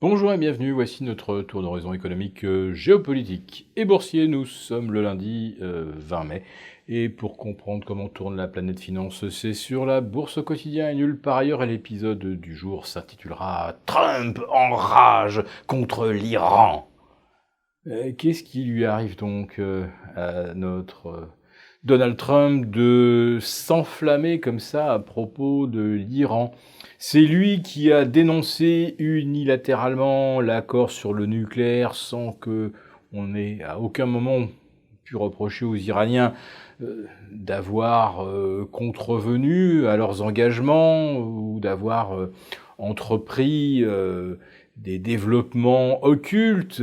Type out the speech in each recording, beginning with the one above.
Bonjour et bienvenue, voici notre tour d'horizon économique, géopolitique et boursier. Nous sommes le lundi 20 mai et pour comprendre comment tourne la planète finance, c'est sur la bourse au quotidien et nulle part ailleurs. Et l'épisode du jour s'intitulera Trump en rage contre l'Iran. Qu'est-ce qui lui arrive donc à notre Donald Trump de s'enflammer comme ça à propos de l'Iran? C'est lui qui a dénoncé unilatéralement l'accord sur le nucléaire sans que on ait à aucun moment pu reprocher aux Iraniens d'avoir contrevenu à leurs engagements ou d'avoir entrepris des développements occultes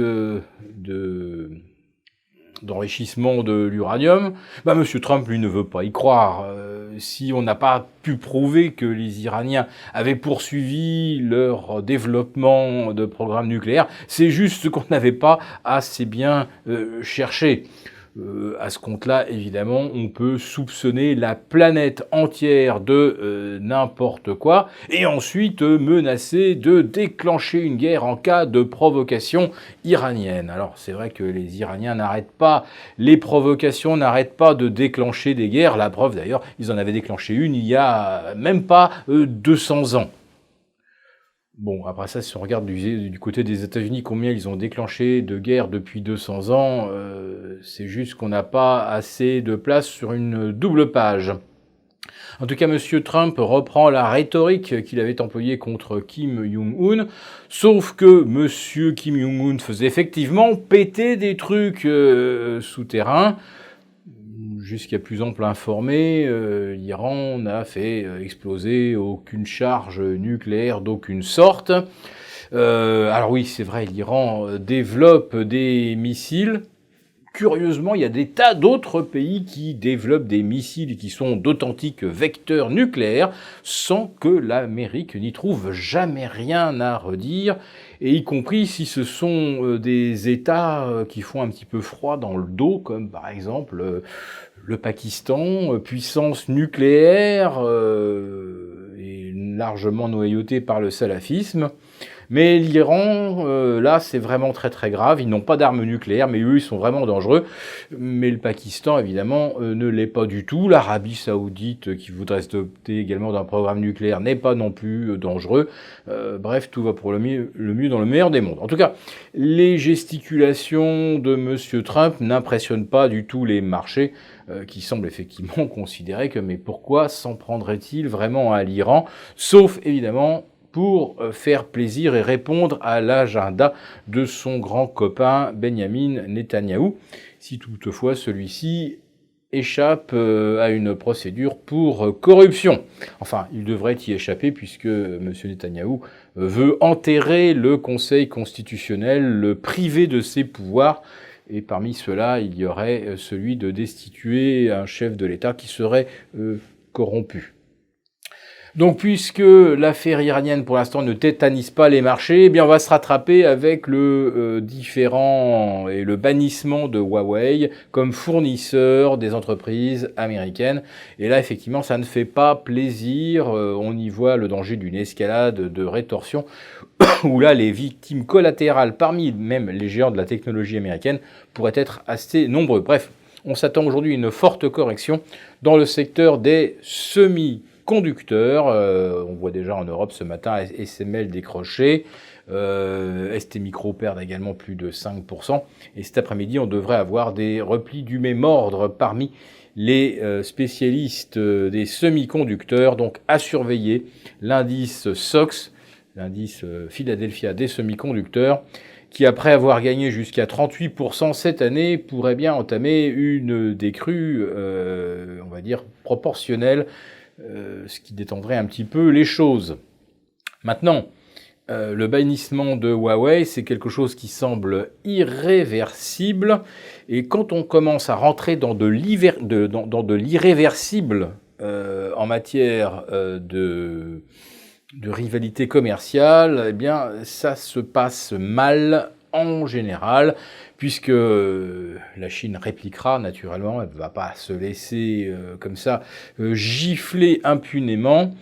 d'enrichissement de l'uranium. Monsieur Trump, lui, ne veut pas y croire. Si on n'a pas pu prouver que les Iraniens avaient poursuivi leur développement de programme nucléaire, c'est juste qu'on n'avait pas assez bien cherché. À ce compte-là, évidemment, on peut soupçonner la planète entière de n'importe quoi et ensuite menacer de déclencher une guerre en cas de provocation iranienne. Alors, c'est vrai que les Iraniens n'arrêtent pas, les provocations n'arrêtent pas de déclencher des guerres. La preuve, d'ailleurs, ils en avaient déclenché une il y a même pas 200 ans. Bon, après ça, si on regarde du côté des États-Unis, combien ils ont déclenché de guerres depuis 200 ans, c'est juste qu'on n'a pas assez de place sur une double page. En tout cas, Monsieur Trump reprend la rhétorique qu'il avait employée contre Kim Jong-un, sauf que Monsieur Kim Jong-un faisait effectivement péter des trucs souterrains. Jusqu'à plus ample informé, l'Iran n'a fait exploser aucune charge nucléaire d'aucune sorte. Alors oui, c'est vrai, l'Iran développe des missiles. Curieusement, il y a des tas d'autres pays qui développent des missiles qui sont d'authentiques vecteurs nucléaires sans que l'Amérique n'y trouve jamais rien à redire, et y compris si ce sont des États qui font un petit peu froid dans le dos, comme par exemple le Pakistan, puissance nucléaire et largement noyautée par le salafisme. Mais l'Iran, là, c'est vraiment très très grave. Ils n'ont pas d'armes nucléaires, mais eux, ils sont vraiment dangereux. Mais le Pakistan, évidemment, ne l'est pas du tout. L'Arabie Saoudite, qui voudrait se doter également d'un programme nucléaire, n'est pas non plus dangereux. Bref, tout va pour le mieux dans le meilleur des mondes. En tout cas, les gesticulations de Monsieur Trump n'impressionnent pas du tout les marchés, qui semblent effectivement considérer que mais pourquoi s'en prendrait-il vraiment à l'Iran, sauf évidemment pour faire plaisir et répondre à l'agenda de son grand copain Benyamin Netanyahou, si toutefois celui-ci échappe à une procédure pour corruption. Enfin, il devrait y échapper puisque M. Netanyahou veut enterrer le Conseil constitutionnel, le priver de ses pouvoirs, et parmi ceux-là, il y aurait celui de destituer un chef de l'État qui serait corrompu. Donc, puisque l'affaire iranienne, pour l'instant, ne tétanise pas les marchés, eh bien, on va se rattraper avec le différend et le bannissement de Huawei comme fournisseur des entreprises américaines. Et là, effectivement, ça ne fait pas plaisir. On y voit le danger d'une escalade de rétorsion où là, les victimes collatérales, parmi même les géants de la technologie américaine, pourraient être assez nombreux. Bref, on s'attend aujourd'hui à une forte correction dans le secteur des semi-conducteurs. On voit déjà en Europe ce matin SML décroché. STMicro perd également plus de 5%. Et cet après-midi, on devrait avoir des replis du même ordre parmi les spécialistes des semi-conducteurs. Donc à surveiller l'indice SOX, l'indice Philadelphia des semi-conducteurs, qui après avoir gagné jusqu'à 38% cette année, pourrait bien entamer une décrue, on va dire, proportionnelle, ce qui détendrait un petit peu les choses. Maintenant, le bannissement de Huawei, c'est quelque chose qui semble irréversible, et quand on commence à rentrer dans de l'irréversible en matière de rivalité commerciale, eh bien, ça se passe mal en général, puisque la Chine répliquera naturellement, elle ne va pas se laisser comme ça gifler impunément.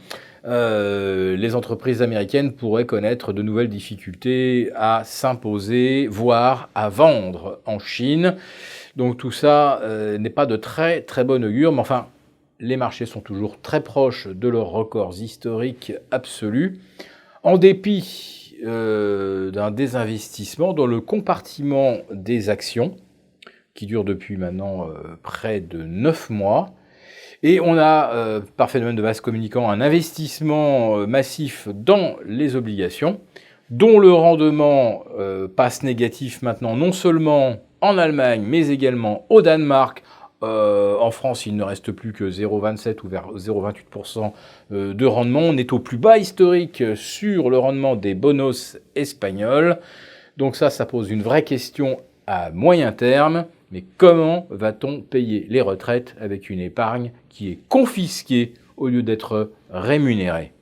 les entreprises américaines pourraient connaître de nouvelles difficultés à s'imposer, voire à vendre en Chine. Donc tout ça n'est pas de très très bon augure, mais enfin, les marchés sont toujours très proches de leurs records historiques absolus, en dépit d'un désinvestissement dans le compartiment des actions, qui dure depuis maintenant près de 9 mois. Et on a, par phénomène de vase communicant, un investissement massif dans les obligations, dont le rendement passe négatif maintenant non seulement en Allemagne, mais également au Danemark. En France, il ne reste plus que 0,27 ou vers 0,28% de rendement. On est au plus bas historique sur le rendement des bonos espagnols. Donc ça pose une vraie question à moyen terme. Mais comment va-t-on payer les retraites avec une épargne qui est confisquée au lieu d'être rémunérée ?